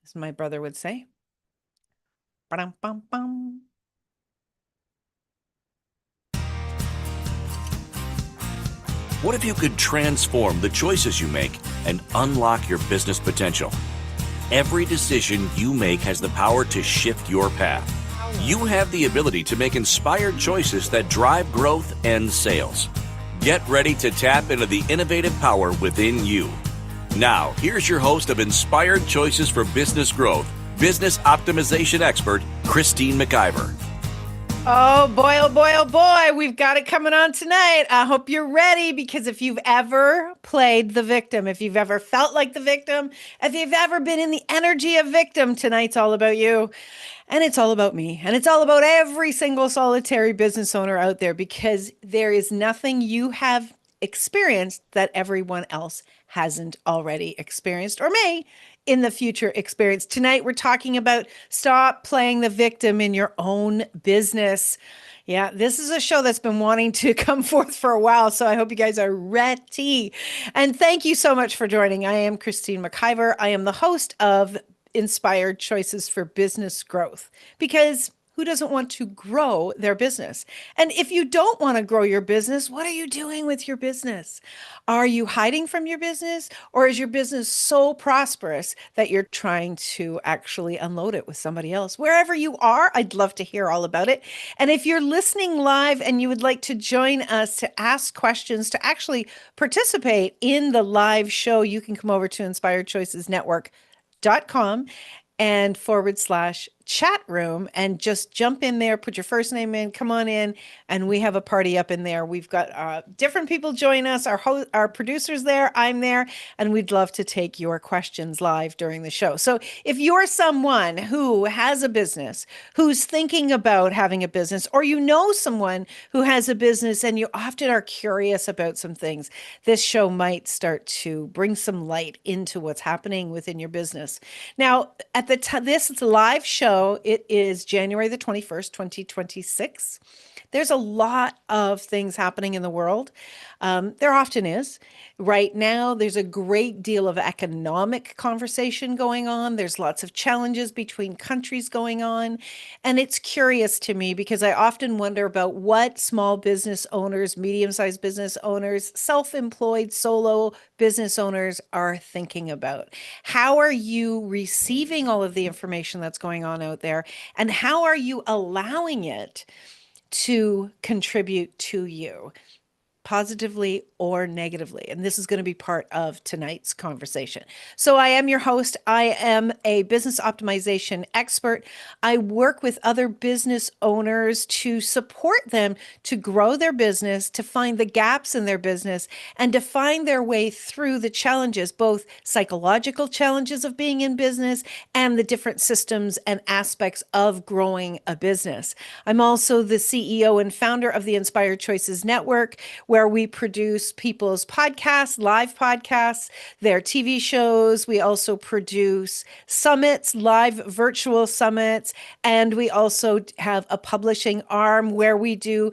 as my brother would say. Ba-dum-bum-bum. What if you could transform the choices you make and unlock your business potential? Every decision you make has the power to shift your path. You have the ability to make inspired choices that drive growth and sales. Get ready to tap into the innovative power within you. Now, here's your host of Inspired Choices for Business Growth, business optimization expert, Christine McIver. Oh boy, oh boy, oh boy, we've got it coming on tonight. I hope you're ready, because if you've ever played the victim, if you've ever felt like the victim, if you've ever been in the energy of victim, tonight's all about you. And it's all about me. And it's all about every single solitary business owner out there, because there is nothing you have experienced that everyone else hasn't already experienced or may in the future experience. Tonight, we're talking about stop playing the victim in your own business. Yeah, this is a show that's been wanting to come forth for a while, so I hope you guys are ready. And thank you so much for joining. I am Christine McIver. I am the host of Inspired Choices for Business Growth, because who doesn't want to grow their business? And if you don't want to grow your business, what are you doing with your business? Are you hiding from your business, or is your business so prosperous that you're trying to actually unload it with somebody else? Wherever you are, I'd love to hear all about it. And if you're listening live and you would like to join us to ask questions, to actually participate in the live show, you can come over to inspiredchoicesnetwork.com and /chat room and just jump in there, put your first name in, come on in, and we have a party up in there. We've got different people join us, our producers there, I'm there, and we'd love to take your questions live during the show. So if you're someone who has a business, who's thinking about having a business, or you know someone who has a business and you often are curious about some things, this show might start to bring some light into what's happening within your business. Now, at the time, this is a live show. It is January the 21st, 2026. There's a lot of things happening in the world. There often is. Right now, there's a great deal of economic conversation going on. There's lots of challenges between countries going on. And it's curious to me, because I often wonder about what small business owners, medium-sized business owners, self-employed solo business owners are thinking about. How are you receiving all of the information that's going on out there? And how are you allowing it to contribute to you, positively or negatively? And this is going to be part of tonight's conversation. So I am your host. I am a business optimization expert. I work with other business owners to support them to grow their business, to find the gaps in their business, and to find their way through the challenges, both psychological challenges of being in business and the different systems and aspects of growing a business. I'm also the CEO and founder of the Inspired Choices Network, where we produce people's podcasts, live podcasts, their TV shows. We also produce summits, live virtual summits, and we also have a publishing arm where we do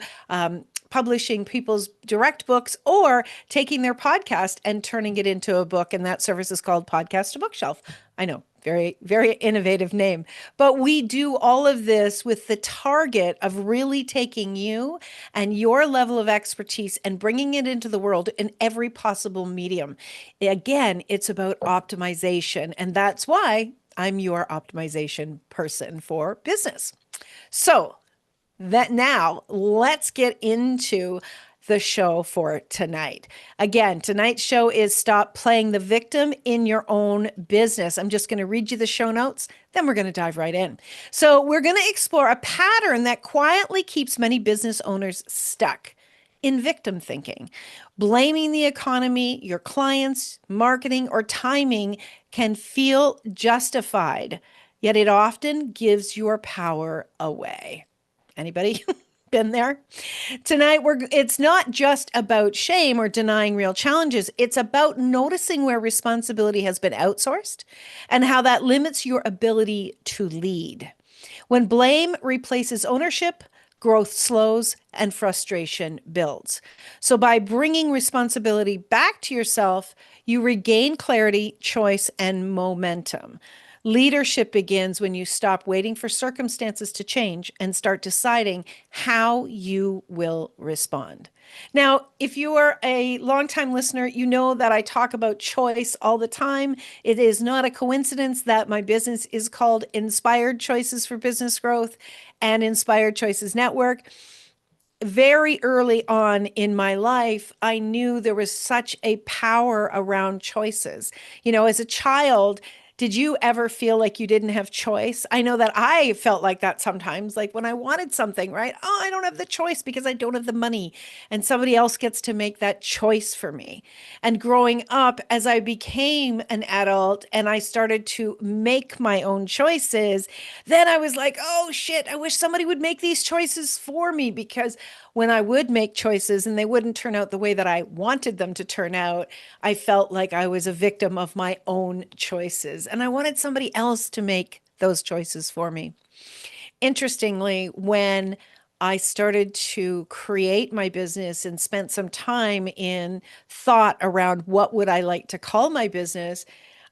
publishing people's direct books, or taking their podcast and turning it into a book. And that service is called Podcast to Bookshelf. I know, very, very innovative name. But we do all of this with the target of really taking you and your level of expertise and bringing it into the world in every possible medium. Again, it's about optimization. And that's why I'm your optimization person for business. So that now let's get into the show for tonight. Again, tonight's show is Stop Playing the Victim in Your Own Business. I'm just going to read you the show notes, then we're going to dive right in. So we're going to explore a pattern that quietly keeps many business owners stuck in victim thinking. Blaming the economy, your clients, marketing, or timing can feel justified, yet it often gives your power away. Anybody been there? Tonight, it's not just about shame or denying real challenges. It's about noticing where responsibility has been outsourced and how that limits your ability to lead. When blame replaces ownership, growth slows and frustration builds. So by bringing responsibility back to yourself, you regain clarity, choice, and momentum. Leadership begins when you stop waiting for circumstances to change and start deciding how you will respond. Now, if you are a longtime listener, you know that I talk about choice all the time. It is not a coincidence that my business is called Inspired Choices for Business Growth and Inspired Choices Network. Very early on in my life, I knew there was such a power around choices. As a child, did you ever feel like you didn't have choice? I know that I felt like that sometimes, like when I wanted something, right? Oh, I don't have the choice because I don't have the money, and somebody else gets to make that choice for me. And growing up, as I became an adult and I started to make my own choices, then I was like, oh shit, I wish somebody would make these choices for me, because when I would make choices and they wouldn't turn out the way that I wanted them to turn out, I felt like I was a victim of my own choices. And I wanted somebody else to make those choices for me. Interestingly, when I started to create my business and spent some time in thought around what would I like to call my business,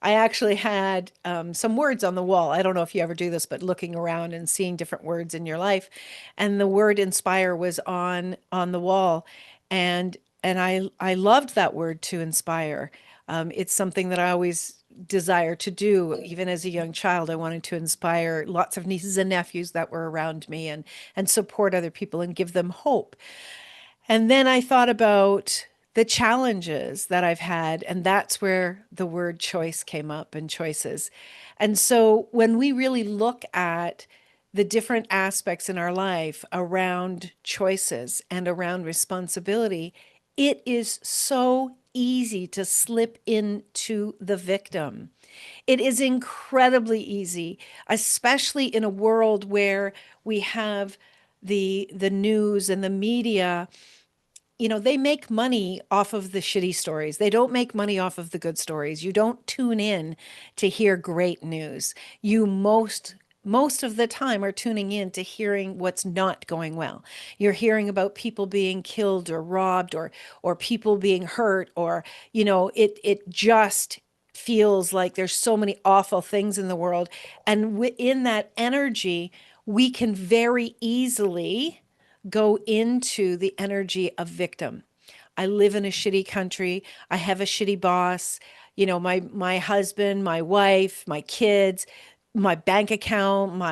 I actually had some words on the wall. I don't know if you ever do this, but looking around and seeing different words in your life, and the word inspire was on the wall, and I loved that word, to inspire. It's something that I always desire to do. Even as a young child, I wanted to inspire lots of nieces and nephews that were around me, and support other people and give them hope. And then I thought about the challenges that I've had, and that's where the word choice came up, and choices. And so when we really look at the different aspects in our life around choices and around responsibility, it is so easy to slip into the victim. It is incredibly easy, especially in a world where we have the news and the media. They make money off of the shitty stories. They don't make money off of the good stories. You don't tune in to hear great news. You most of the time are tuning in to hearing what's not going well. You're hearing about people being killed or robbed, or people being hurt, or it just feels like there's so many awful things in the world, and within that energy we can very easily go into the energy of victim. I live in a shitty country. I have a shitty boss. My husband, my wife, my kids, my bank account,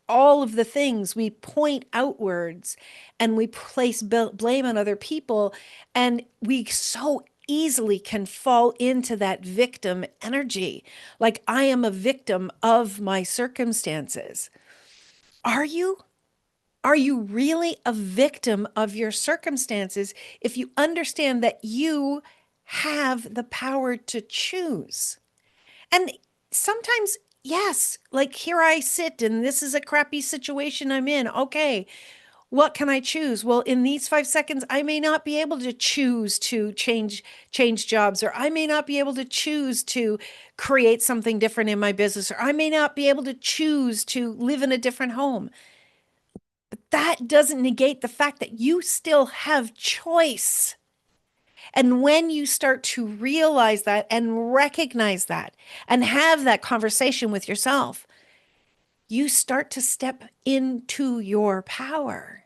all of the things we point outwards, and we place blame on other people, and we so easily can fall into that victim energy. Like, I am a victim of my circumstances. Are you? Are you really a victim of your circumstances if you understand that you have the power to choose? And sometimes, yes, like here I sit and this is a crappy situation I'm in. Okay, what can I choose? Well, in these 5 seconds, I may not be able to choose to change jobs, or I may not be able to choose to create something different in my business, or I may not be able to choose to live in a different home. That doesn't negate the fact that you still have choice. And when you start to realize that and recognize that and have that conversation with yourself, you start to step into your power.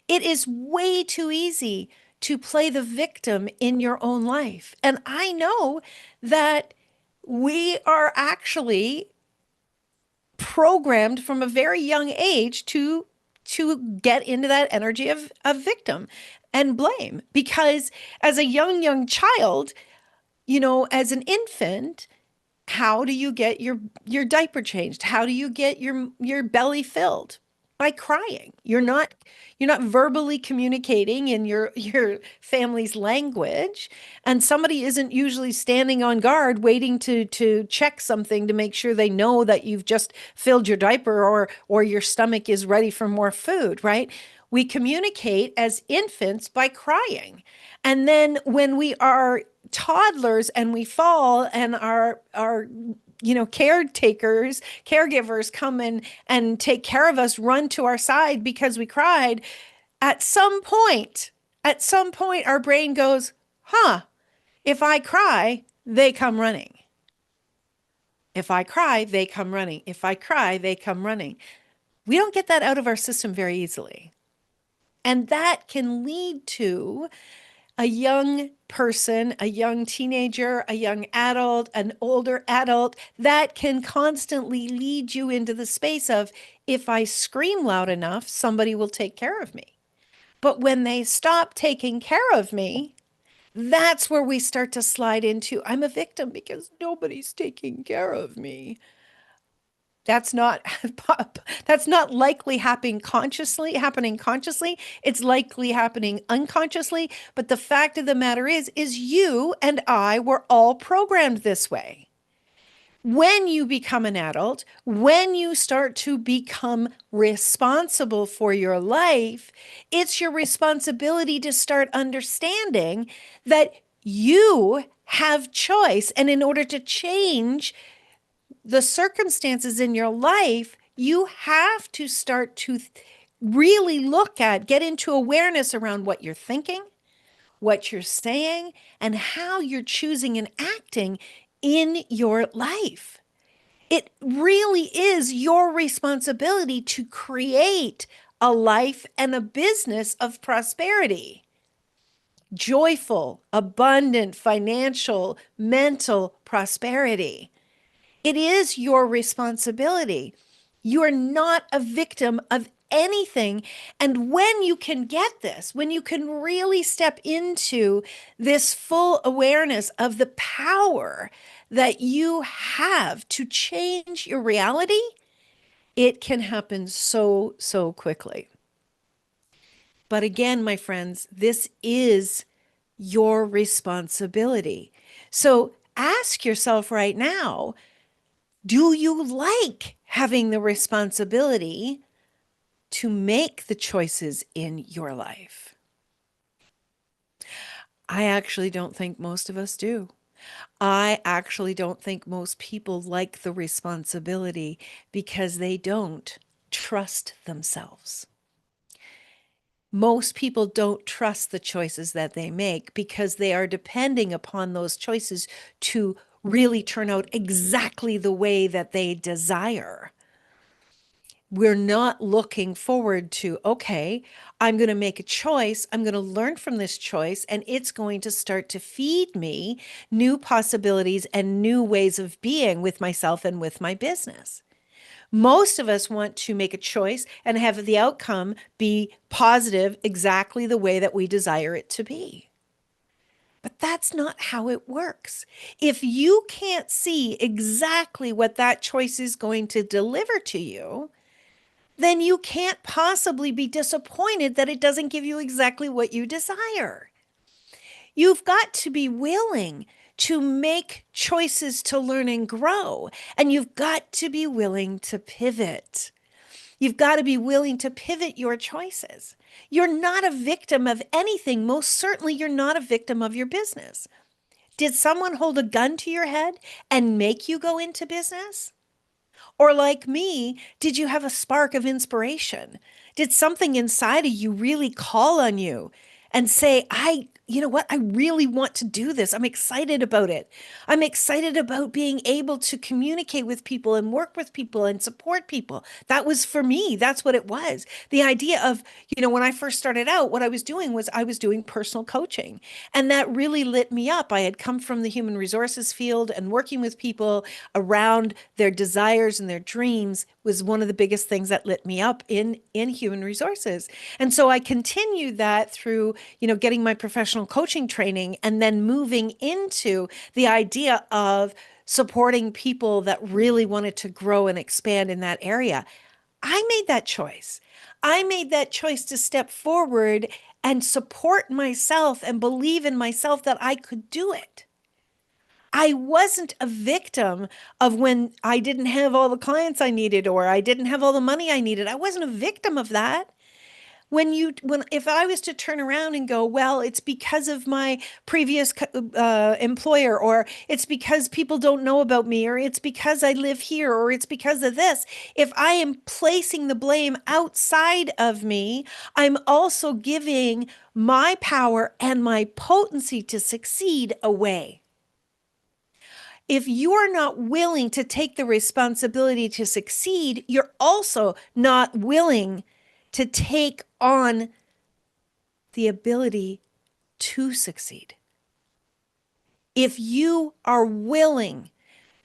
It is way too easy to play the victim in your own life. And I know that we are actually programmed from a very young age to get into that energy of victim and blame, because as a young child, as an infant, how do you get your diaper changed? How do you get your belly filled? By crying. You're not verbally communicating in your family's language, and somebody isn't usually standing on guard waiting to check something to make sure they know that you've just filled your diaper, or your stomach is ready for more food, right? We communicate as infants by crying. And then when we are toddlers and we fall, and our caregivers come in and take care of us, run to our side because we cried, at some point our brain goes, huh, if I cry, they come running. If I cry, they come running. If I cry, they come running. We don't get that out of our system very easily. And that can lead to a young person, a young teenager, a young adult, an older adult that can constantly lead you into the space of, if I scream loud enough, somebody will take care of me. But when they stop taking care of me, that's where we start to slide into, I'm a victim because nobody's taking care of me. That's not that's not likely happening consciously. It's likely happening unconsciously, but the fact of the matter is you and I were all programmed this way. When you become an adult, when you start to become responsible for your life, it's your responsibility to start understanding that you have choice. And in order to change the circumstances in your life, you have to start to really get into awareness around what you're thinking, what you're saying, and how you're choosing and acting in your life. It really is your responsibility to create a life and a business of prosperity. Joyful, abundant, financial, mental prosperity. It is your responsibility. You are not a victim of anything. And when you can get this, when you can really step into this full awareness of the power that you have to change your reality, it can happen so, so quickly. But again, my friends, this is your responsibility. So ask yourself right now, do you like having the responsibility to make the choices in your life? I actually don't think most of us do. I actually don't think most people like the responsibility because they don't trust themselves. Most people don't trust the choices that they make because they are depending upon those choices to really turn out exactly the way that they desire. We're not looking forward to, okay, I'm going to make a choice. I'm going to learn from this choice, and it's going to start to feed me new possibilities and new ways of being with myself and with my business. Most of us want to make a choice and have the outcome be positive exactly the way that we desire it to be. But that's not how it works. If you can't see exactly what that choice is going to deliver to you, then you can't possibly be disappointed that it doesn't give you exactly what you desire. You've got to be willing to make choices to learn and grow, and you've got to be willing to pivot. You've got to be willing to pivot your choices. You're not a victim of anything. Most certainly, you're not a victim of your business. Did someone hold a gun to your head and make you go into business? Or like me, did you have a spark of inspiration? Did something inside of you really call on you and say, you know what? I really want to do this. I'm excited about it. I'm excited about being able to communicate with people and work with people and support people. That was for me. That's what it was. The idea of, when I first started out, what I was doing was I was doing personal coaching, and that really lit me up. I had come from the human resources field, and working with people around their desires and their dreams was one of the biggest things that lit me up in human resources. And so I continued that through, getting my professional coaching training and then moving into the idea of supporting people that really wanted to grow and expand in that area. I made that choice. I made that choice to step forward and support myself and believe in myself that I could do it. I wasn't a victim of when I didn't have all the clients I needed or I didn't have all the money I needed. I wasn't a victim of that. If I was to turn around and go, well, it's because of my previous employer, or it's because people don't know about me, or it's because I live here, or it's because of this. If I am placing the blame outside of me, I'm also giving my power and my potency to succeed away. If you are not willing to take the responsibility to succeed, you're also not willing to take on the ability to succeed. If you are willing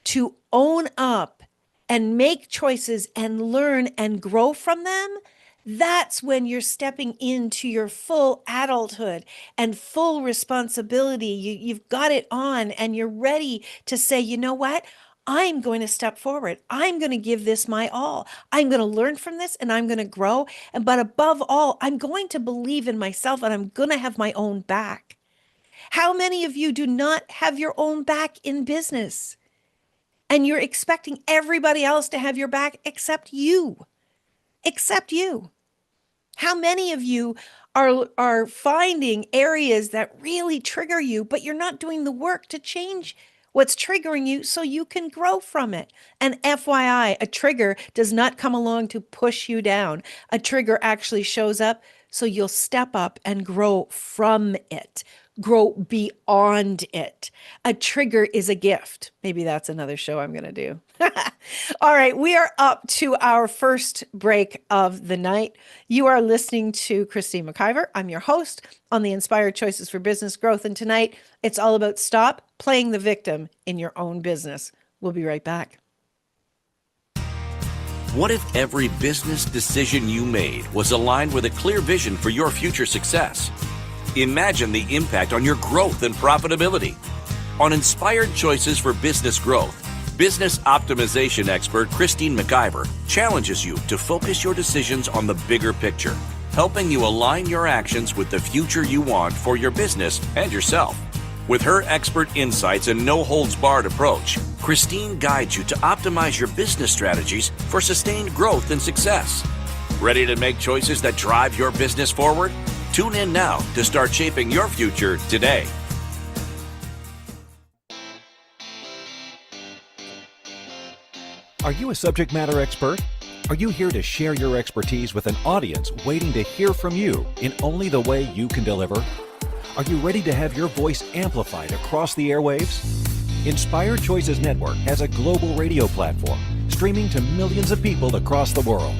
to own up and make choices and learn and grow from them, that's when you're stepping into your full adulthood and full responsibility. You've got it on and you're ready to say, you know what? I'm going to step forward. I'm going to give this my all. I'm going to learn from this and I'm going to grow. But above all, I'm going to believe in myself and I'm going to have my own back. How many of you do not have your own back in business? And you're expecting everybody else to have your back except you. Except you. How many of you are finding areas that really trigger you, but you're not doing the work to change what's triggering you so you can grow from it? And FYI, a trigger does not come along to push you down. A trigger actually shows up so you'll step up and grow from it, grow beyond it. A trigger is a gift. Maybe that's another show I'm going to do. All right, we are up to our first break of the night. You are listening to Christine McIver. I'm your host on the Inspired Choices for Business Growth. And tonight, it's all about stop playing the victim in your own business. We'll be right back. What if every business decision you made was aligned with a clear vision for your future success? Imagine the impact on your growth and profitability. On Inspired Choices for Business Growth, business optimization expert Christine McIver challenges you to focus your decisions on the bigger picture, helping you align your actions with the future you want for your business and yourself. With her expert insights and no-holds-barred approach, Christine guides you to optimize your business strategies for sustained growth and success. Ready to make choices that drive your business forward? Tune in now to start shaping your future today. Are you a subject matter expert? Are you here to share your expertise with an audience waiting to hear from you in only the way you can deliver? Are you ready to have your voice amplified across the airwaves? Inspired Choices Network has a global radio platform streaming to millions of people across the world.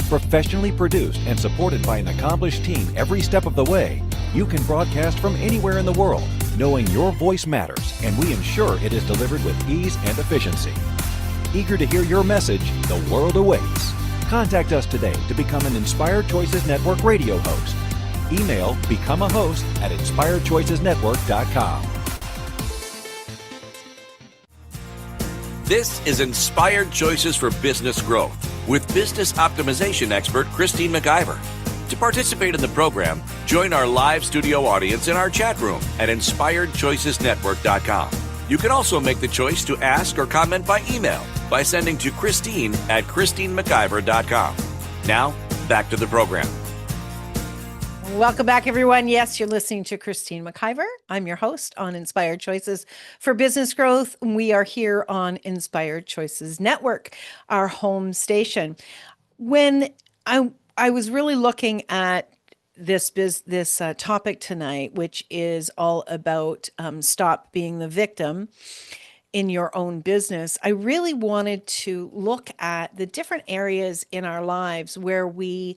Professionally produced and supported by an accomplished team every step of the way, you can broadcast from anywhere in the world, knowing your voice matters, and we ensure it is delivered with ease and efficiency. Eager to hear your message, the world awaits. Contact us today to become an Inspired Choices Network radio host. Email becomeahost@inspiredchoicesnetwork.com. This is Inspired Choices for Business Growth with business optimization expert Christine McIver. To participate in the program, join our live studio audience in our chat room at inspiredchoicesnetwork.com. You can also make the choice to ask or comment by email by sending to Christine@ChristineMcIver.com. Now, back to the program. Welcome back, everyone. Yes, you're listening to Christine McIver. I'm your host on Inspired Choices for Business Growth. We are here on Inspired Choices Network, our home station. When I was really looking at this topic tonight, which is all about stop being the victim in your own business, I really wanted to look at the different areas in our lives where we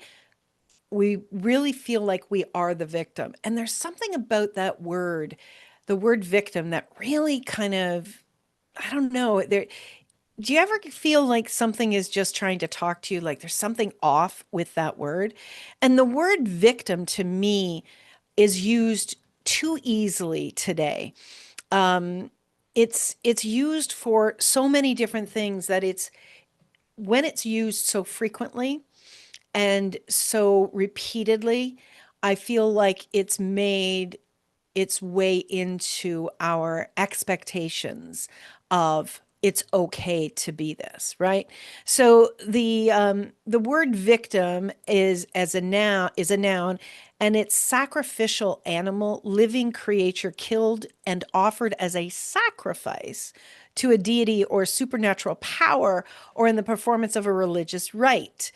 really feel like we are the victim. And there's something about that word, the word victim, that really kind of, I don't know, there. Do you ever feel like something is just trying to talk to you, like there's something off with that word? And the word victim to me is used too easily today. It's used for so many different things that when it's used so frequently and so repeatedly, I feel like it's made its way into our expectations of it's okay to be this, right? So the word victim is a noun, and it's sacrificial animal, living creature killed and offered as a sacrifice to a deity or supernatural power, or in the performance of a religious rite.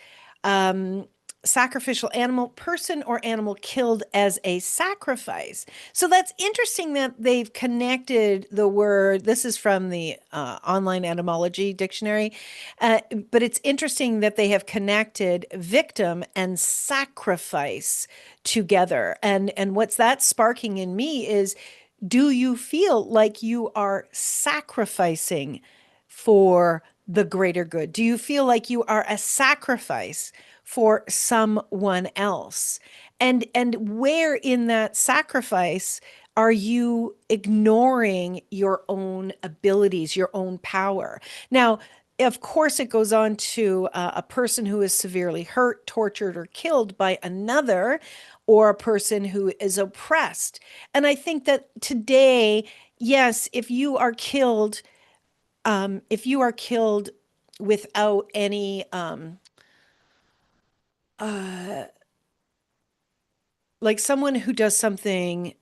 sacrificial animal, person or animal killed as a sacrifice. So that's interesting that they've connected the word. This is from the online etymology dictionary, but it's interesting that they have connected victim and sacrifice together. And what's that sparking in me is, do you feel like you are sacrificing for the greater good? Do you feel like you are a sacrifice for someone else? And where in that sacrifice are you ignoring your own abilities, your own power? Now, of course, it goes on to a person who is severely hurt, tortured, or killed by another, or a person who is oppressed. And I think that today, yes, if you are killed without any like someone who does something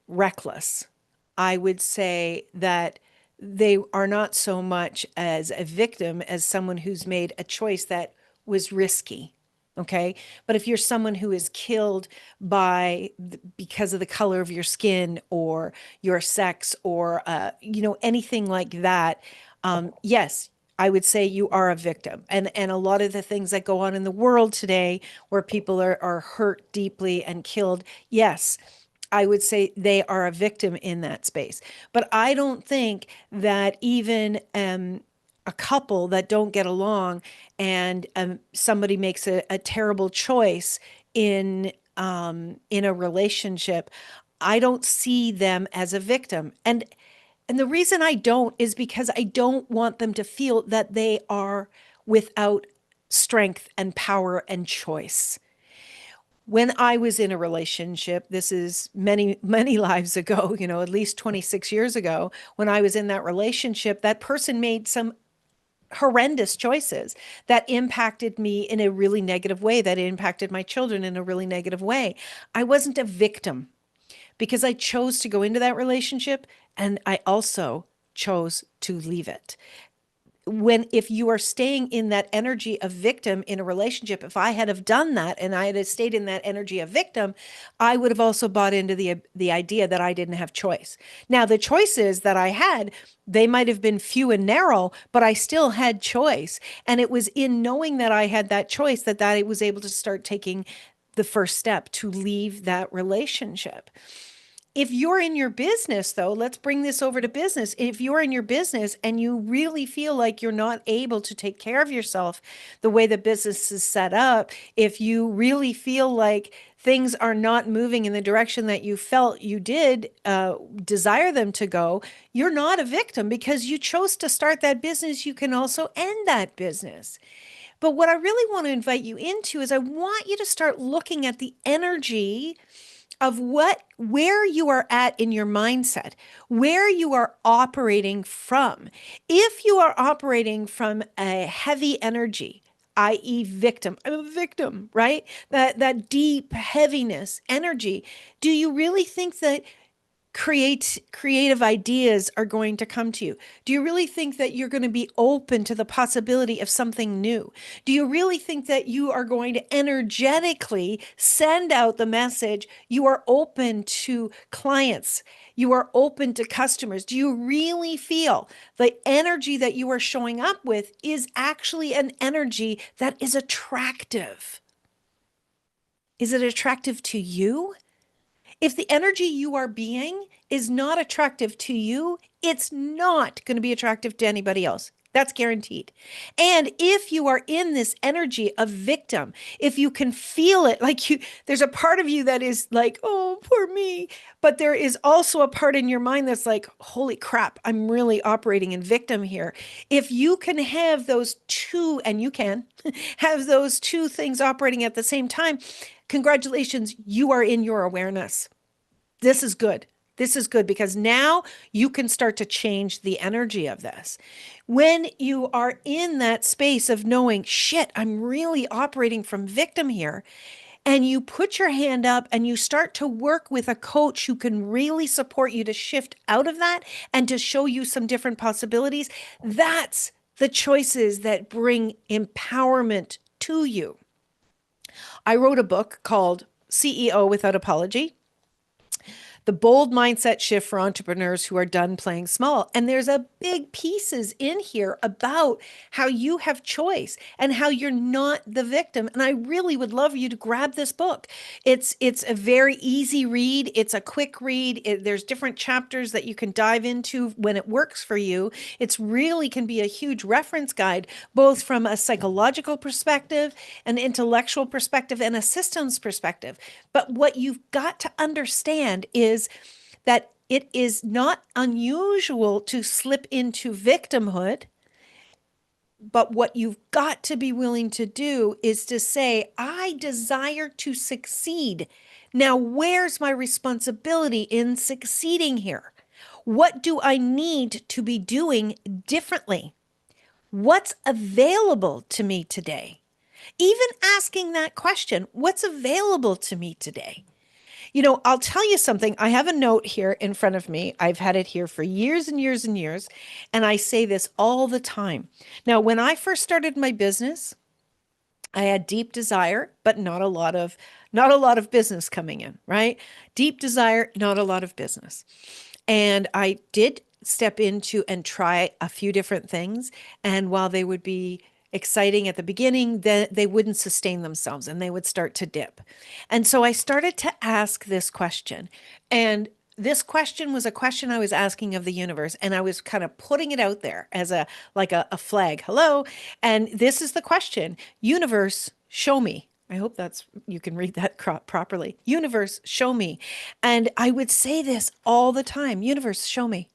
reckless, I would say that they are not so much as a victim as someone who's made a choice that was risky. Okay. But if you're someone who is killed because of the color of your skin or your sex or, anything like that, yes, I would say you are a victim. And a lot of the things that go on in the world today where people are hurt deeply and killed, yes, I would say they are a victim in that space. But I don't think that even a couple that don't get along and somebody makes a terrible choice in a relationship, I don't see them as a victim. And the reason I don't is because I don't want them to feel that they are without strength and power and choice. When I was in a relationship, this is many, many lives ago, at least 26 years ago, when I was in that relationship, that person made some horrendous choices that impacted me in a really negative way, that impacted my children in a really negative way. I wasn't a victim because I chose to go into that relationship and I also chose to leave it. If you are staying in that energy of victim in a relationship, if I had have done that and I had stayed in that energy of victim, I would have also bought into the idea that I didn't have choice. Now, the choices that I had, they might have been few and narrow, but I still had choice. And it was in knowing that I had that choice that I was able to start taking the first step to leave that relationship. If you're in your business, though, let's bring this over to business. If you're in your business and you really feel like you're not able to take care of yourself the way the business is set up, if you really feel like things are not moving in the direction that you felt you did desire them to go, you're not a victim because you chose to start that business. You can also end that business. But what I really want to invite you into is I want you to start looking at the energy of where you are at in your mindset, where you are operating from. If you are operating from a heavy energy, i.e. victim, I'm a victim, right? That deep heaviness energy, do you really think that creative ideas are going to come to you? Do you really think that you're going to be open to the possibility of something new? Do you really think that you are going to energetically send out the message you are open to clients? You are open to customers. Do you really feel the energy that you are showing up with is actually an energy that is attractive? Is it attractive to you? If the energy you are being is not attractive to you, it's not going to be attractive to anybody else. That's guaranteed. And if you are in this energy of victim, if you can feel it, there's a part of you that is like, oh, poor me. But there is also a part in your mind that's like, holy crap, I'm really operating in victim here. If you can have those two, and you can have those two things operating at the same time, congratulations, you are in your awareness. This is good. This is good because now you can start to change the energy of this. When you are in that space of knowing, shit, I'm really operating from victim here, and you put your hand up and you start to work with a coach who can really support you to shift out of that and to show you some different possibilities, that's the choices that bring empowerment to you. I wrote a book called CEO Without Apology: The Bold Mindset Shift for Entrepreneurs Who Are Done Playing Small. And there's a big pieces in here about how you have choice and how you're not the victim. And I really would love you to grab this book. It's a very easy read. It's a quick read. There's different chapters that you can dive into when it works for you. It's really can be a huge reference guide, both from a psychological perspective, an intellectual perspective, and a systems perspective. But what you've got to understand is that it is not unusual to slip into victimhood. But what you've got to be willing to do is to say, I desire to succeed. Now, where's my responsibility in succeeding here? What do I need to be doing differently? What's available to me today? Even asking that question, what's available to me today? I'll tell you something. I have a note here in front of me. I've had it here for years and years and years, and I say this all the time. Now, when I first started my business, I had deep desire, but not a lot of business coming in, right? Deep desire, not a lot of business. And I did step into and try a few different things. And while they would be exciting at the beginning, then they wouldn't sustain themselves and they would start to dip. And so I started to ask this question. And this question was a question I was asking of the universe, and I was kind of putting it out there as a flag. Hello. And this is the question: Universe, show me. I hope that's you can read that properly. Universe, show me. And I would say this all the time: Universe, show me.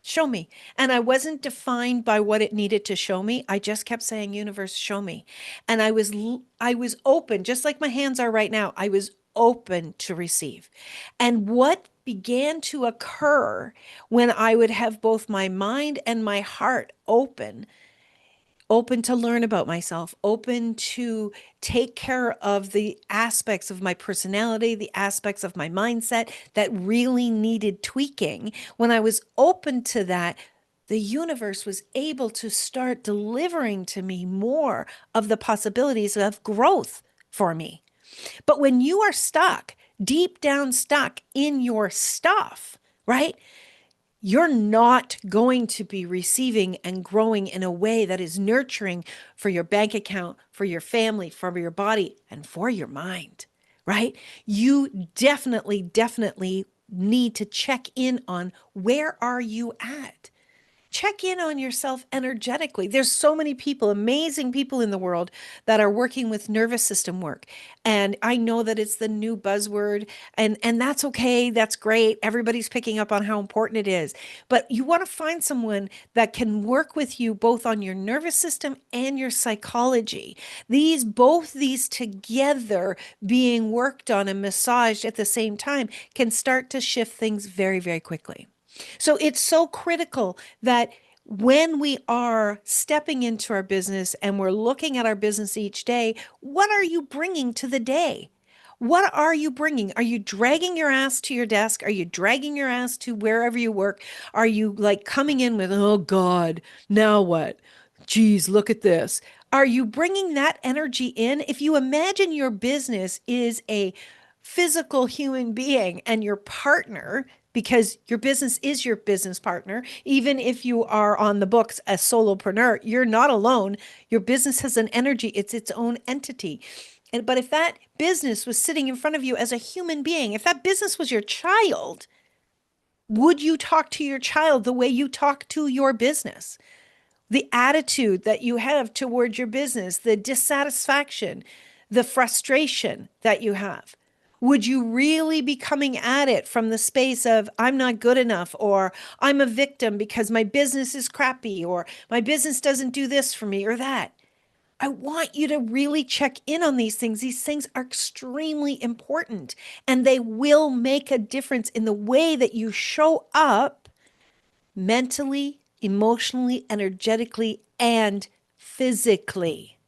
Show me. And I wasn't defined by what it needed to show me. I just kept saying, universe, show me. And I was open, just like my hands are right now. I was open to receive. And what began to occur when I would have both my mind and my heart open to learn about myself, open to take care of the aspects of my personality, the aspects of my mindset that really needed tweaking. When I was open to that, the universe was able to start delivering to me more of the possibilities of growth for me. But when you are stuck, deep down stuck in your stuff, right? You're not going to be receiving and growing in a way that is nurturing for your bank account, for your family, for your body, and for your mind, right? You definitely need to check in on where are you at? Check in on yourself energetically. There's so many people, amazing people in the world that are working with nervous system work. And I know that it's the new buzzword, and that's okay. That's great. Everybody's picking up on how important it is. But you want to find someone that can work with you both on your nervous system and your psychology. Both these together being worked on and massaged at the same time can start to shift things very, very quickly. So it's so critical that when we are stepping into our business and we're looking at our business each day, what are you bringing to the day? What are you bringing? Are you dragging your ass to your desk? Are you dragging your ass to wherever you work? Are you like coming in with, oh God, now what? Geez, look at this. Are you bringing that energy in? If you imagine your business is a physical human being and your partner, because your business is your business partner. Even if you are on the books as solopreneur, you're not alone. Your business has an energy, it's its own entity. But if that business was sitting in front of you as a human being, if that business was your child, would you talk to your child the way you talk to your business? The attitude that you have towards your business, the dissatisfaction, the frustration that you have. Would you really be coming at it from the space of, I'm not good enough, or I'm a victim because my business is crappy, or my business doesn't do this for me or that? I want you to really check in on these things. These things are extremely important, and they will make a difference in the way that you show up mentally, emotionally, energetically, and physically.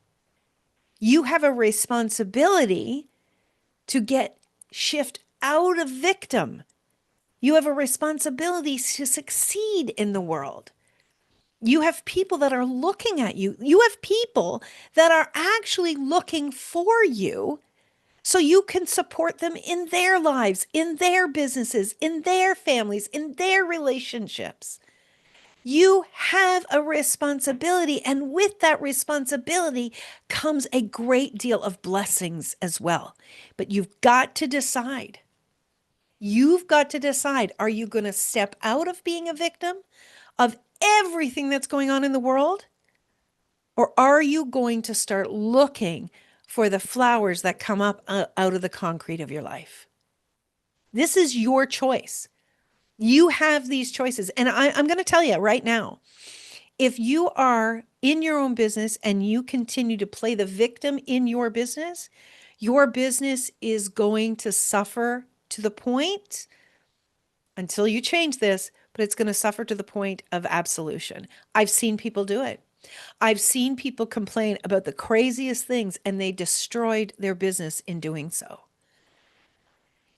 You have a responsibility to shift out of victim. You have a responsibility to succeed in the world. You have people that are looking at you. You have people that are actually looking for you so you can support them in their lives, in their businesses, in their families, in their relationships. You have a responsibility, and with that responsibility comes a great deal of blessings as well. But you've got to decide. You've got to decide, are you going to step out of being a victim of everything that's going on in the world? Or are you going to start looking for the flowers that come up out of the concrete of your life? This is your choice. You have these choices. And I'm going to tell you right now, if you are in your own business and you continue to play the victim in your business is going to suffer to the point, until you change this, but it's going to suffer to the point of absolution. I've seen people do it. I've seen people complain about the craziest things, and they destroyed their business in doing so.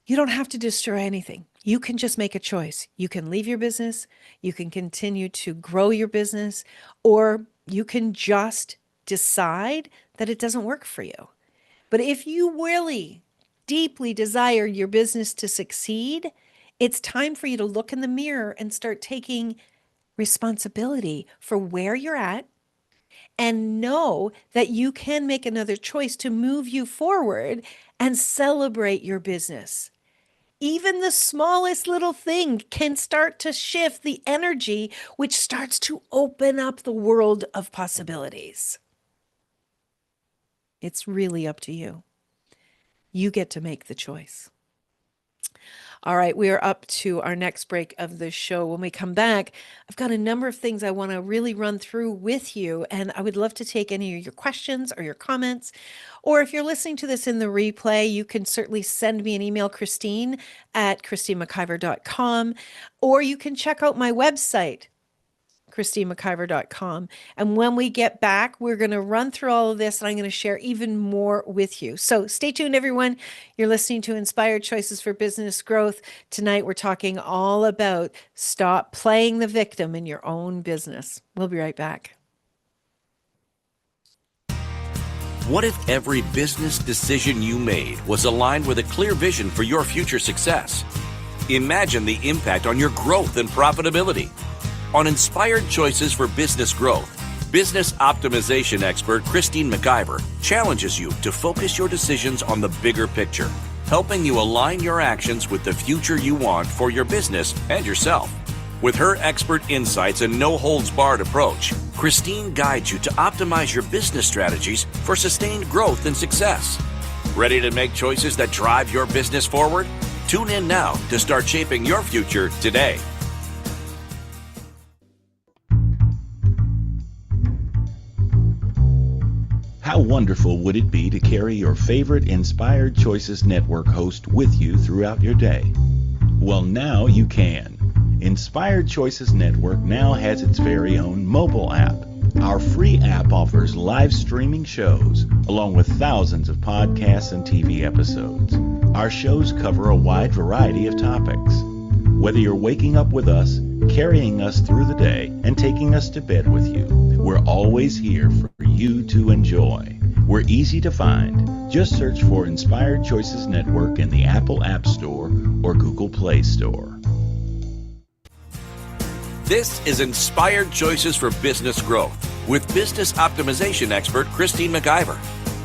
You don't have to destroy anything. You can just make a choice. You can leave your business, you can continue to grow your business, or you can just decide that it doesn't work for you. But if you really deeply desire your business to succeed, it's time for you to look in the mirror and start taking responsibility for where you're at, and know that you can make another choice to move you forward and celebrate your business. Even the smallest little thing can start to shift the energy, which starts to open up the world of possibilities. It's really up to you. You get to make the choice. All right, we are up to our next break of the show. When we come back, I've got a number of things I want to really run through with you, and I would love to take any of your questions or your comments. Or if you're listening to this in the replay, you can certainly send me an email, Christine@ChristineMcIver.com, or you can check out my website, ChristineMcIver.com. And when we get back, we're going to run through all of this, and I'm going to share even more with you. So stay tuned, everyone. You're listening to Inspired Choices for Business Growth. Tonight, we're talking all about stop playing the victim in your own business. We'll be right back. What if every business decision you made was aligned with a clear vision for your future success? Imagine the impact on your growth and profitability. On Inspired Choices for Business Growth, business optimization expert Christine McIver challenges you to focus your decisions on the bigger picture, helping you align your actions with the future you want for your business and yourself. With her expert insights and no-holds-barred approach, Christine guides you to optimize your business strategies for sustained growth and success. Ready to make choices that drive your business forward? Tune in now to start shaping your future today. How wonderful would it be to carry your favorite Inspired Choices Network host with you throughout your day? Well, now you can. Inspired Choices Network now has its very own mobile app. Our free app offers live streaming shows, along with thousands of podcasts and TV episodes. Our shows cover a wide variety of topics. Whether you're waking up with us, carrying us through the day, and taking us to bed with you, we're always here for you to enjoy. We're easy to find. Just search for Inspired Choices Network in the Apple App Store or Google Play Store. This is Inspired Choices for Business Growth with business optimization expert Christine McIver.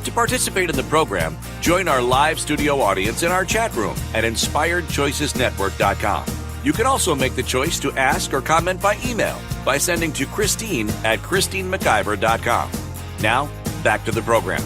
To participate in the program, join our live studio audience in our chat room at InspiredChoicesNetwork.com. You can also make the choice to ask or comment by email by sending to Christine@ChristineMcIver.com. Now, back to the program.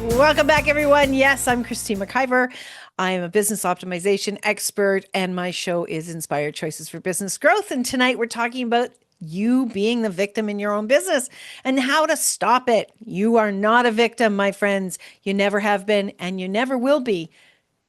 Welcome back, everyone. Yes, I'm Christine McIver. I am a business optimization expert, and my show is Inspired Choices for Business Growth. And tonight we're talking about you being the victim in your own business and how to stop it. You are not a victim, my friends. You never have been, and you never will be,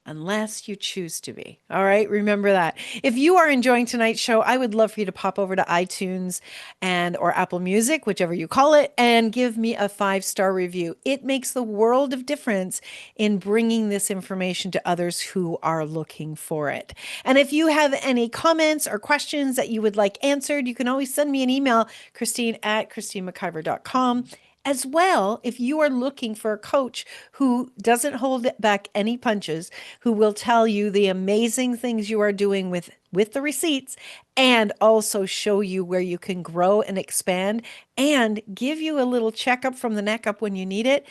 unless you choose to be. All right, remember that. If you are enjoying tonight's show, I would love for you to pop over to iTunes or Apple Music, whichever you call it, and give me a 5-star review. It makes the world of difference in bringing this information to others who are looking for it. And if you have any comments or questions that you would like answered, you can always send me an email, Christine@ChristineMcIver.com. As well, if you are looking for a coach who doesn't hold back any punches, who will tell you the amazing things you are doing with the receipts and also show you where you can grow and expand and give you a little checkup from the neck up when you need it,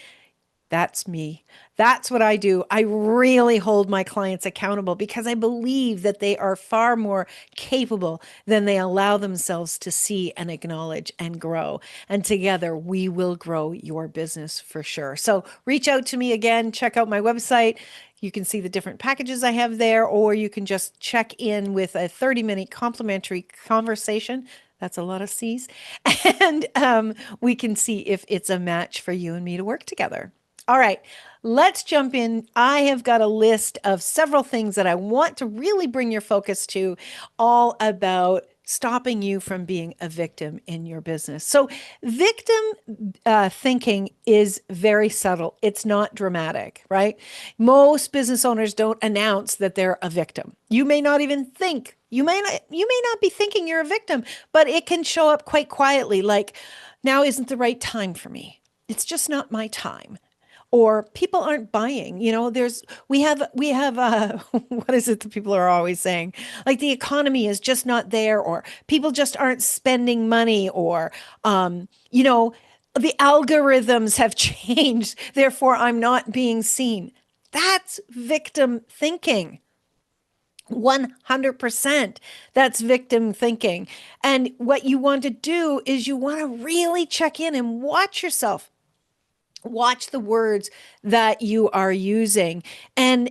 that's me. That's what I do. I really hold my clients accountable because I believe that they are far more capable than they allow themselves to see and acknowledge and grow. And together we will grow your business for sure. So reach out to me again, check out my website. You can see the different packages I have there, or you can just check in with a 30-minute complimentary conversation. That's a lot of C's. And we can see if it's a match for you and me to work together. All right, let's jump in. I have got a list of several things that I want to really bring your focus to, all about stopping you from being a victim in your business. So, victim thinking is very subtle. It's not dramatic, right? Most business owners don't announce that they're a victim. You may not even think, you may not be thinking you're a victim, but it can show up quite quietly, like, now isn't the right time for me. It's just not my time, or people aren't buying. We have what is it that people are always saying, like the economy is just not there, or people just aren't spending money, or the algorithms have changed, therefore I'm not being seen. That's victim thinking. 100%. That's victim thinking. And what you want to do is you want to really check in and watch yourself. Watch the words that you are using, and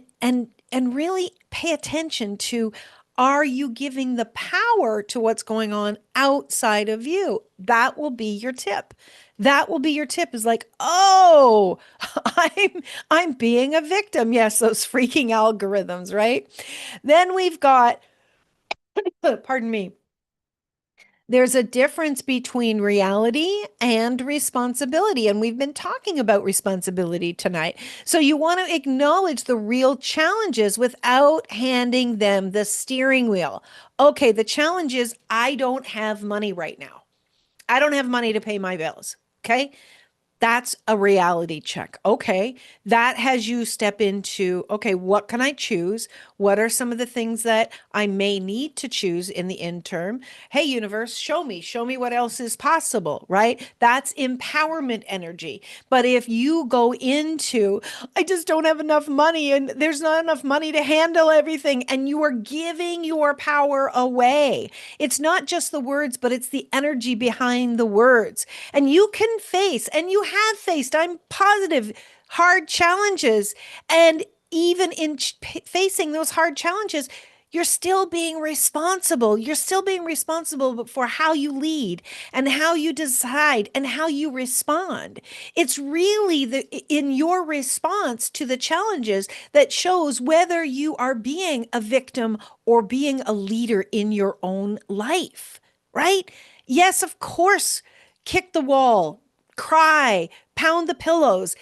really pay attention to, are you giving the power to what's going on outside of you? That will be your tip. That will be your tip, is like, oh, I'm being a victim. Yes, those freaking algorithms, right? Then we've got, pardon me, there's a difference between reality and responsibility. And we've been talking about responsibility tonight. So you want to acknowledge the real challenges without handing them the steering wheel. Okay, the challenge is I don't have money right now. I don't have money to pay my bills. Okay. That's a reality check. Okay. That has you step into, okay, what can I choose? What are some of the things that I may need to choose in the interim? Hey, universe, show me what else is possible, right? That's empowerment energy. But if you go into, I just don't have enough money and there's not enough money to handle everything, and you are giving your power away. It's not just the words, but it's the energy behind the words. And you can face, and you have faced, I'm positive, hard challenges. And even in facing those hard challenges, you're still being responsible. You're still being responsible for how you lead and how you decide and how you respond. It's really in your response to the challenges that shows whether you are being a victim or being a leader in your own life, right? Yes, of course, kick the wall, cry, pound the pillows.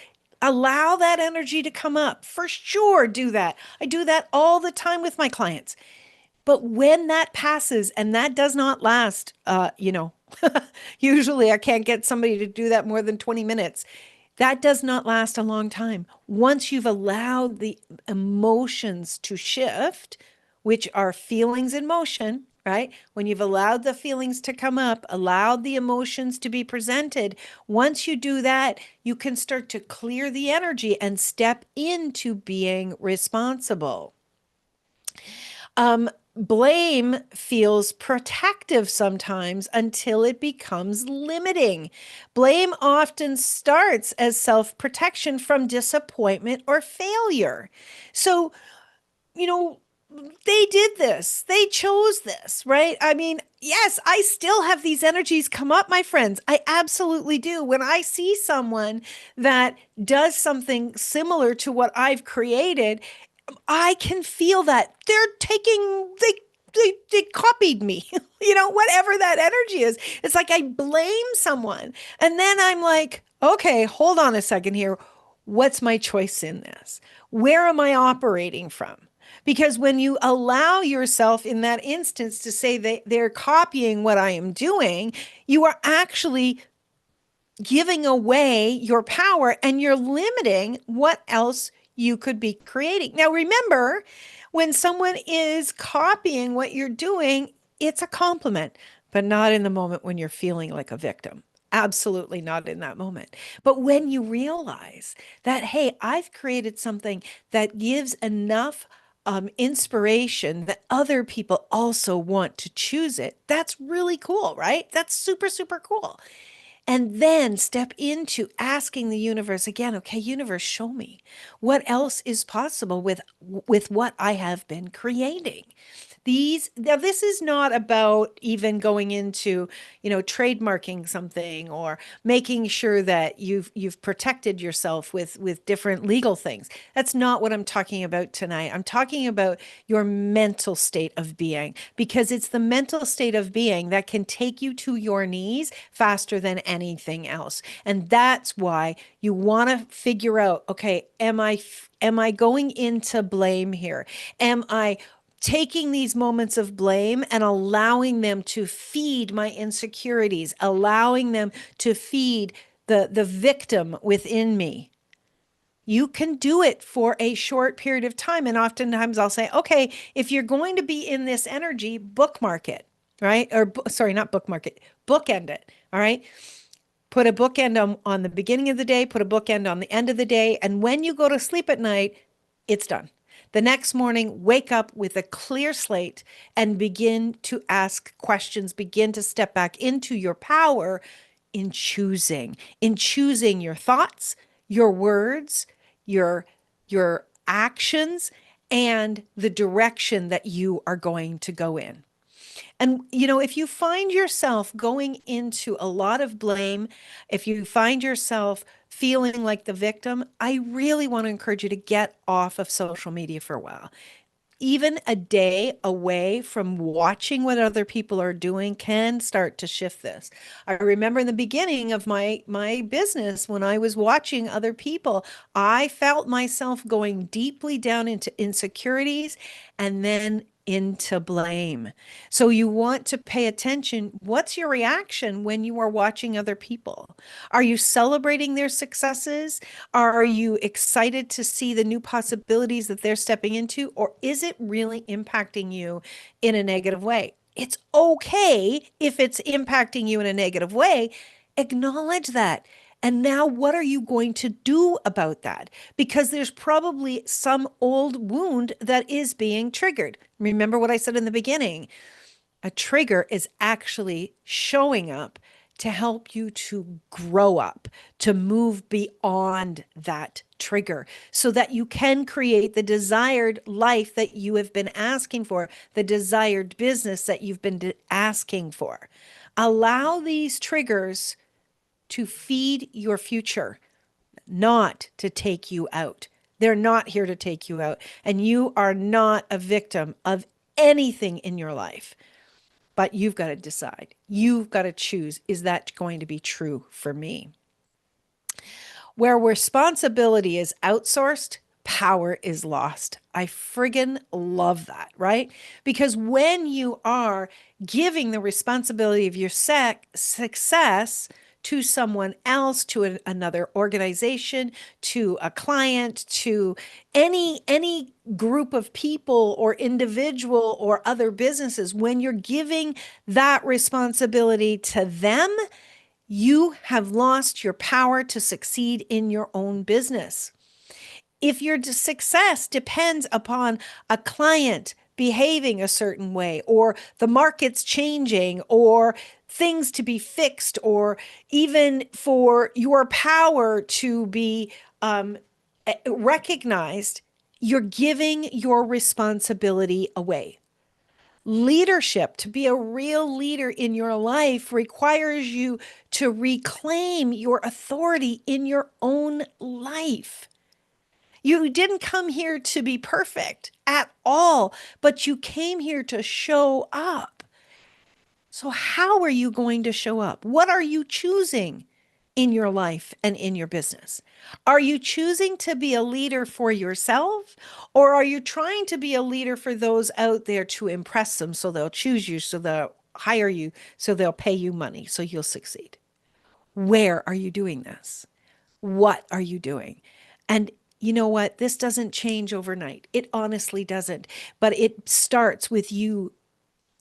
Allow that energy to come up. For sure, do that. I do that all the time with my clients. But when that passes, and that does not last, usually I can't get somebody to do that more than 20 minutes. That does not last a long time. Once you've allowed the emotions to shift, which are feelings in motion, right? When you've allowed the feelings to come up, allowed the emotions to be presented, once you do that, you can start to clear the energy and step into being responsible. Blame feels protective sometimes until it becomes limiting. Blame often starts as self-protection from disappointment or failure. So, they did this. They chose this, right? I mean, yes, I still have these energies come up, my friends. I absolutely do. When I see someone that does something similar to what I've created, I can feel that they copied me, whatever that energy is. It's like I blame someone. And then I'm like, okay, hold on a second here. What's my choice in this? Where am I operating from? Because when you allow yourself in that instance to say they're copying what I am doing, you are actually giving away your power and you're limiting what else you could be creating. Now, remember, when someone is copying what you're doing, it's a compliment, but not in the moment when you're feeling like a victim. Absolutely not in that moment. But when you realize that, hey, I've created something that gives enough inspiration that other people also want to choose it, that's really cool, right? That's super, super cool. And then step into asking the universe again, okay, universe, show me what else is possible with what I have been creating. These now this is not about even going into, trademarking something or making sure that you've protected yourself with different legal things. That's not what I'm talking about tonight. I'm talking about your mental state of being, because it's the mental state of being that can take you to your knees faster than anything else. And that's why you want to figure out, okay, am I going into blame here? Am I taking these moments of blame and allowing them to feed my insecurities, allowing them to feed the victim within me? You can do it for a short period of time. And oftentimes I'll say, okay, if you're going to be in this energy, bookmark it, right? Or sorry, not bookmark it, bookend it. All right. Put a bookend on the beginning of the day, put a bookend on the end of the day. And when you go to sleep at night, it's done. The next morning, wake up with a clear slate and begin to ask questions, begin to step back into your power in choosing your thoughts, your words, your actions, and the direction that you are going to go in. And, if you find yourself going into a lot of blame, if you find yourself feeling like the victim, I really want to encourage you to get off of social media for a while. Even a day away from watching what other people are doing can start to shift this. I remember in the beginning of my business, when I was watching other people, I felt myself going deeply down into insecurities and then into blame. So you want to pay attention. What's your reaction when you are watching other people? Are you celebrating their successes? Are you excited to see the new possibilities that they're stepping into? Or is it really impacting you in a negative way? It's okay if it's impacting you in a negative way. Acknowledge that. And now, what are you going to do about that? Because there's probably some old wound that is being triggered. Remember what I said in the beginning. A trigger is actually showing up to help you to grow up, to move beyond that trigger so that you can create the desired life that you have been asking for, the desired business that you've been asking for. Allow these triggers to feed your future, not to take you out. They're not here to take you out. And you are not a victim of anything in your life. But you've got to decide. You've got to choose. Is that going to be true for me? Where responsibility is outsourced, power is lost. I friggin' love that, right? Because when you are giving the responsibility of your success to someone else, to another organization, to a client, to any group of people or individual or other businesses, when you're giving that responsibility to them, you have lost your power to succeed in your own business. If your success depends upon a client behaving a certain way, or the market's changing, or things to be fixed, or even for your power to be recognized, you're giving your responsibility away. Leadership, to be a real leader in your life, requires you to reclaim your authority in your own life. You didn't come here to be perfect at all, but you came here to show up. So, how are you going to show up? What are you choosing in your life and in your business? Are you choosing to be a leader for yourself, or are you trying to be a leader for those out there to impress them so they'll choose you, so they'll hire you, so they'll pay you money, so you'll succeed? Where are you doing this? What are you doing? And you know what? This doesn't change overnight. It honestly doesn't. But it starts with you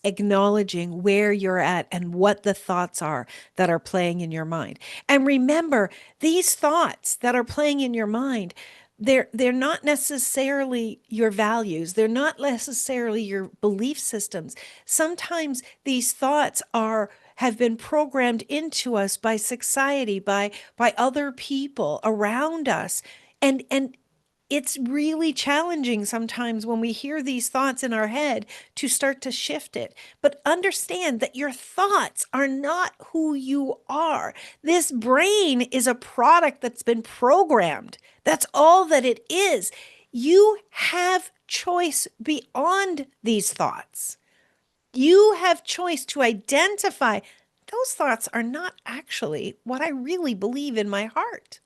acknowledging where you're at and what the thoughts are that are playing in your mind. And remember, these thoughts that are playing in your mind, they're not necessarily your values. They're not necessarily your belief systems. Sometimes these thoughts have been programmed into us by society, by other people around us. And it's really challenging sometimes when we hear these thoughts in our head to start to shift it. But understand that your thoughts are not who you are. This brain is a product that's been programmed. That's all that it is. You have choice beyond these thoughts. You have choice to identify those thoughts are not actually what I really believe in my heart.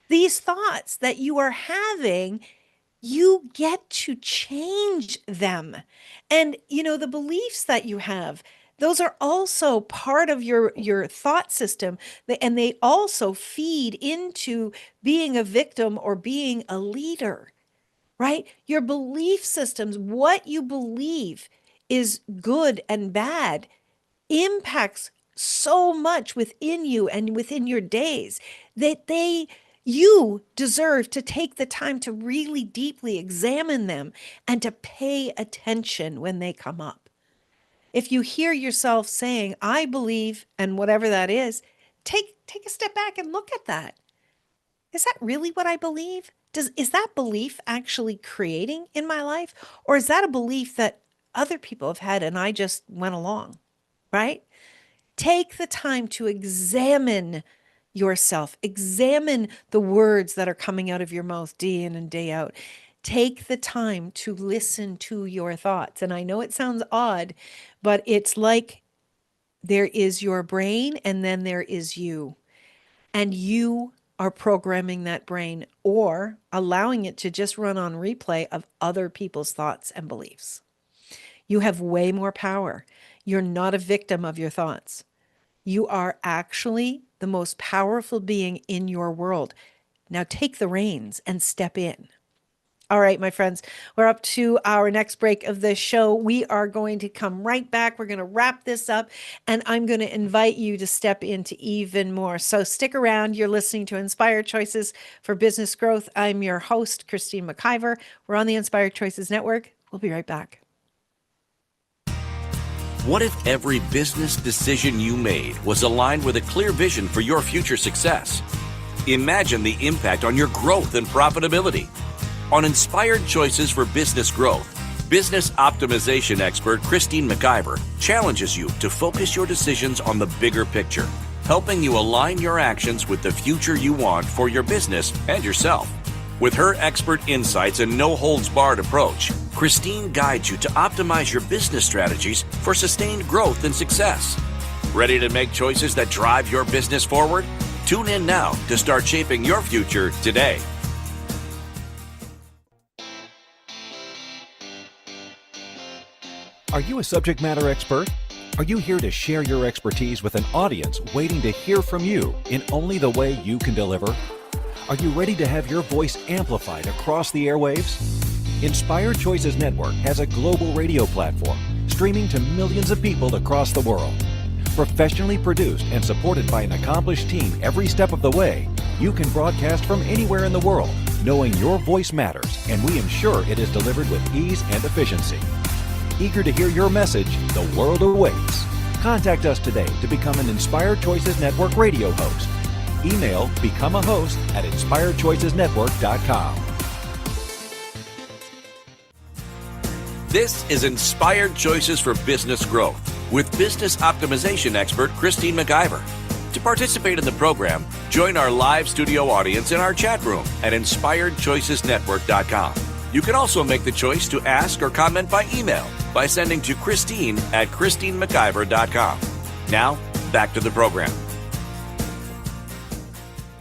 These thoughts that you are having, you get to change them. And, the beliefs that you have, those are also part of your thought system. And they also feed into being a victim or being a leader, right? Your belief systems, what you believe is good and bad, impacts so much within you and within your days that you deserve to take the time to really deeply examine them and to pay attention when they come up. If you hear yourself saying, I believe, and whatever that is, take a step back and look at that. Is that really what I believe? Is that belief actually creating in my life? Or is that a belief that other people have had and I just went along, right? Take the time to examine yourself, examine the words that are coming out of your mouth day in and day out. Take the time to listen to your thoughts. And I know it sounds odd, but it's like there is your brain and then there is you. And you are programming that brain or allowing it to just run on replay of other people's thoughts and beliefs. You have way more power. You're not a victim of your thoughts. You are actually the most powerful being in your world. Now take the reins and step in. All right, my friends, we're up to our next break of this show. We are going to come right back. We're going to wrap this up, and I'm going to invite you to step into even more. So stick around. You're listening to Inspired Choices for Business Growth. I'm your host, Christine McIver. We're on the Inspired Choices Network. We'll be right back. What if every business decision you made was aligned with a clear vision for your future success? Imagine the impact on your growth and profitability. On Inspired Choices for Business Growth, business optimization expert Christine McIver challenges you to focus your decisions on the bigger picture, helping you align your actions with the future you want for your business and yourself. With her expert insights and no-holds-barred approach, Christine guides you to optimize your business strategies for sustained growth and success. Ready to make choices that drive your business forward? Tune in now to start shaping your future today. Are you a subject matter expert? Are you here to share your expertise with an audience waiting to hear from you in only the way you can deliver? Are you ready to have your voice amplified across the airwaves? Inspired Choices Network has a global radio platform streaming to millions of people across the world. Professionally produced and supported by an accomplished team every step of the way, you can broadcast from anywhere in the world, knowing your voice matters, and we ensure it is delivered with ease and efficiency. Eager to hear your message, the world awaits. Contact us today to become an Inspired Choices Network radio host. Email become a host at inspiredchoicesnetwork.com. This is Inspired Choices for Business Growth with business optimization expert Christine McIver. To participate in the program, join our live studio audience in our chat room at inspiredchoicesnetwork.com. You can also make the choice to ask or comment by email by sending to Christine at christinemciver.com. Now, back to the program.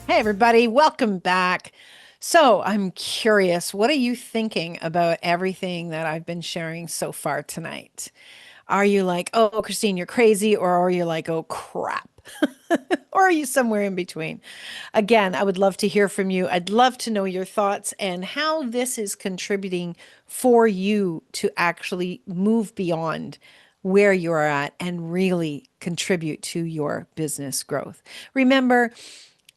Hey, everybody, welcome back. So I'm curious, what are you thinking about everything that I've been sharing so far tonight? Are you like, oh, Christine, you're crazy? Or are you like, oh, crap, Or are you somewhere in between? Again, I would love to hear from you. I'd love to know your thoughts and how this is contributing for you to actually move beyond where you are at and really contribute to your business growth. Remember,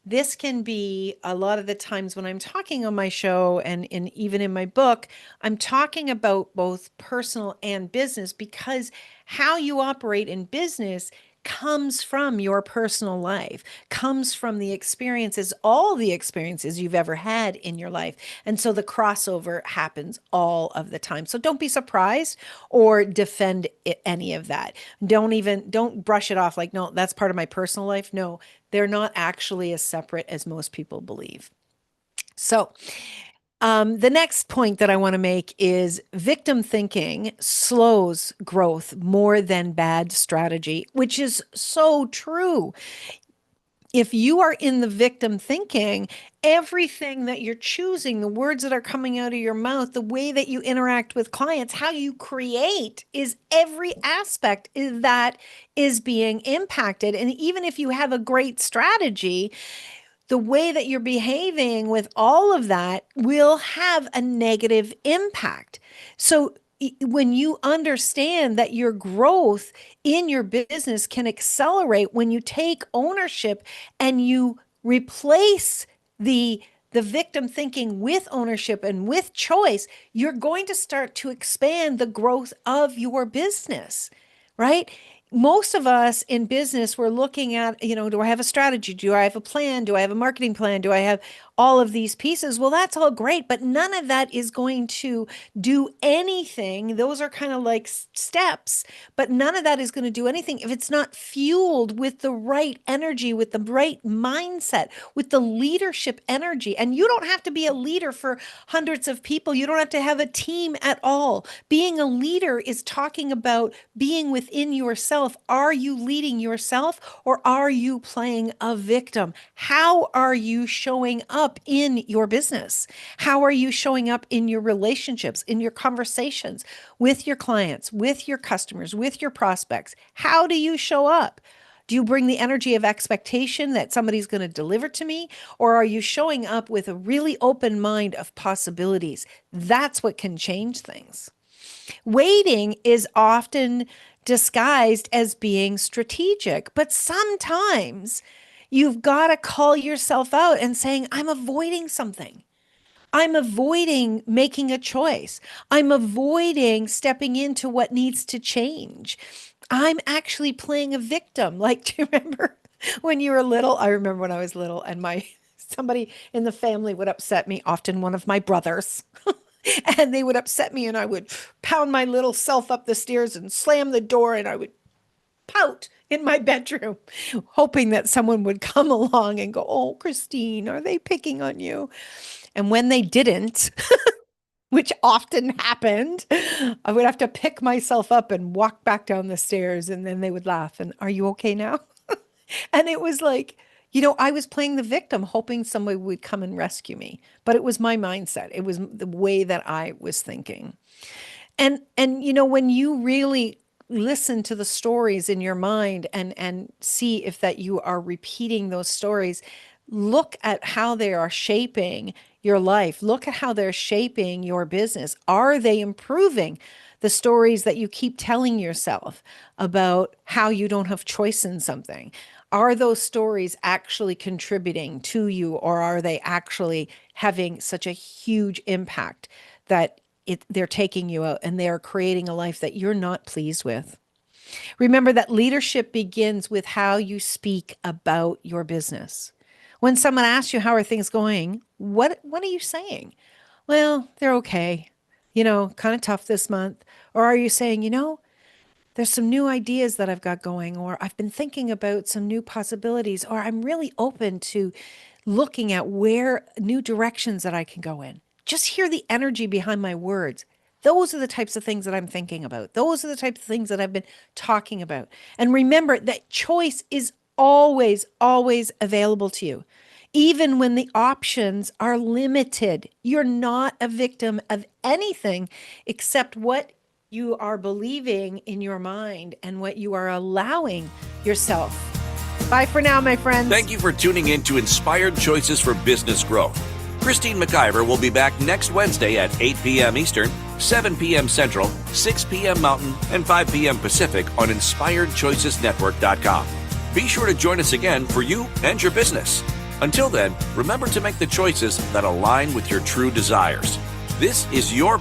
this can be a lot of the times when I'm talking on my show and even in my book, I'm talking about both personal and business because how you operate in business comes from your personal life, comes from the experiences, all the experiences you've ever had in your life. And so the crossover happens all of the time. So don't be surprised or defend any of that. Don't brush it off like, no, that's part of my personal life. No, they're not actually as separate as most people believe. So, the next point that I want to make is victim thinking slows growth more than bad strategy, which is so true. If you are in the victim thinking, everything that you're choosing, the words that are coming out of your mouth, the way that you interact with clients, how you create is every aspect that is being impacted. And even if you have a great strategy, the way that you're behaving with all of that will have a negative impact. So when you understand that your growth in your business can accelerate when you take ownership and you replace the victim thinking with ownership and with choice, you're going to start to expand the growth of your business, right? Most of us in business, we're looking at, do I have a strategy? Do I have a plan? Do I have a marketing plan? Do I have all of these pieces? Well, that's all great, but none of that is going to do anything. Those are kind of like steps, but none of that is going to do anything if it's not fueled with the right energy, with the right mindset, with the leadership energy. And you don't have to be a leader for hundreds of people. You don't have to have a team at all. Being a leader is talking about being within yourself. Are you leading yourself or are you playing a victim? How are you showing up in your business? How are you showing up in your relationships, in your conversations with your clients, with your customers, with your prospects? How do you show up? Do you bring the energy of expectation that somebody's going to deliver to me? Or are you showing up with a really open mind of possibilities? That's what can change things. Waiting is often disguised as being strategic, but sometimes you've got to call yourself out and saying, I'm avoiding something. I'm avoiding making a choice. I'm avoiding stepping into what needs to change. I'm actually playing a victim. Like, do you remember when you were little? I remember when I was little and somebody in the family would upset me, often one of my brothers. And they would upset me and I would pound my little self up the stairs and slam the door and I would pout in my bedroom, hoping that someone would come along and go, oh, Christine, are they picking on you? And when they didn't, which often happened, I would have to pick myself up and walk back down the stairs and then they would laugh and, are you okay now? And it was like, I was playing the victim, hoping somebody would come and rescue me. But it was my mindset. It was the way that I was thinking. And when you really listen to the stories in your mind and see if that you are repeating those stories, look at how they are shaping your life. Look at how they're shaping your business. Are they improving the stories that you keep telling yourself about how you don't have choice in something? Are those stories actually contributing to you, or are they actually having such a huge impact that they're taking you out and they are creating a life that you're not pleased with? Remember that leadership begins with how you speak about your business. When someone asks you, how are things going? What are you saying? Well, they're okay. Kind of tough this month. Or are you saying, there's some new ideas that I've got going, or I've been thinking about some new possibilities, or I'm really open to looking at where new directions that I can go in. Just hear the energy behind my words. Those are the types of things that I'm thinking about. Those are the types of things that I've been talking about. And remember that choice is always, always available to you. Even when the options are limited, you're not a victim of anything except what you are believing in your mind and what you are allowing yourself Bye for now, my friends. Thank you for tuning in to Inspired Choices for Business Growth. Christine McIver will be back next Wednesday at 8 p.m. Eastern, 7 p.m. Central, 6 p.m. Mountain, and 5 p.m. Pacific on InspiredChoicesNetwork.com. Be sure to join us again for you and your business. Until then, remember to make the choices that align with your true desires. This is your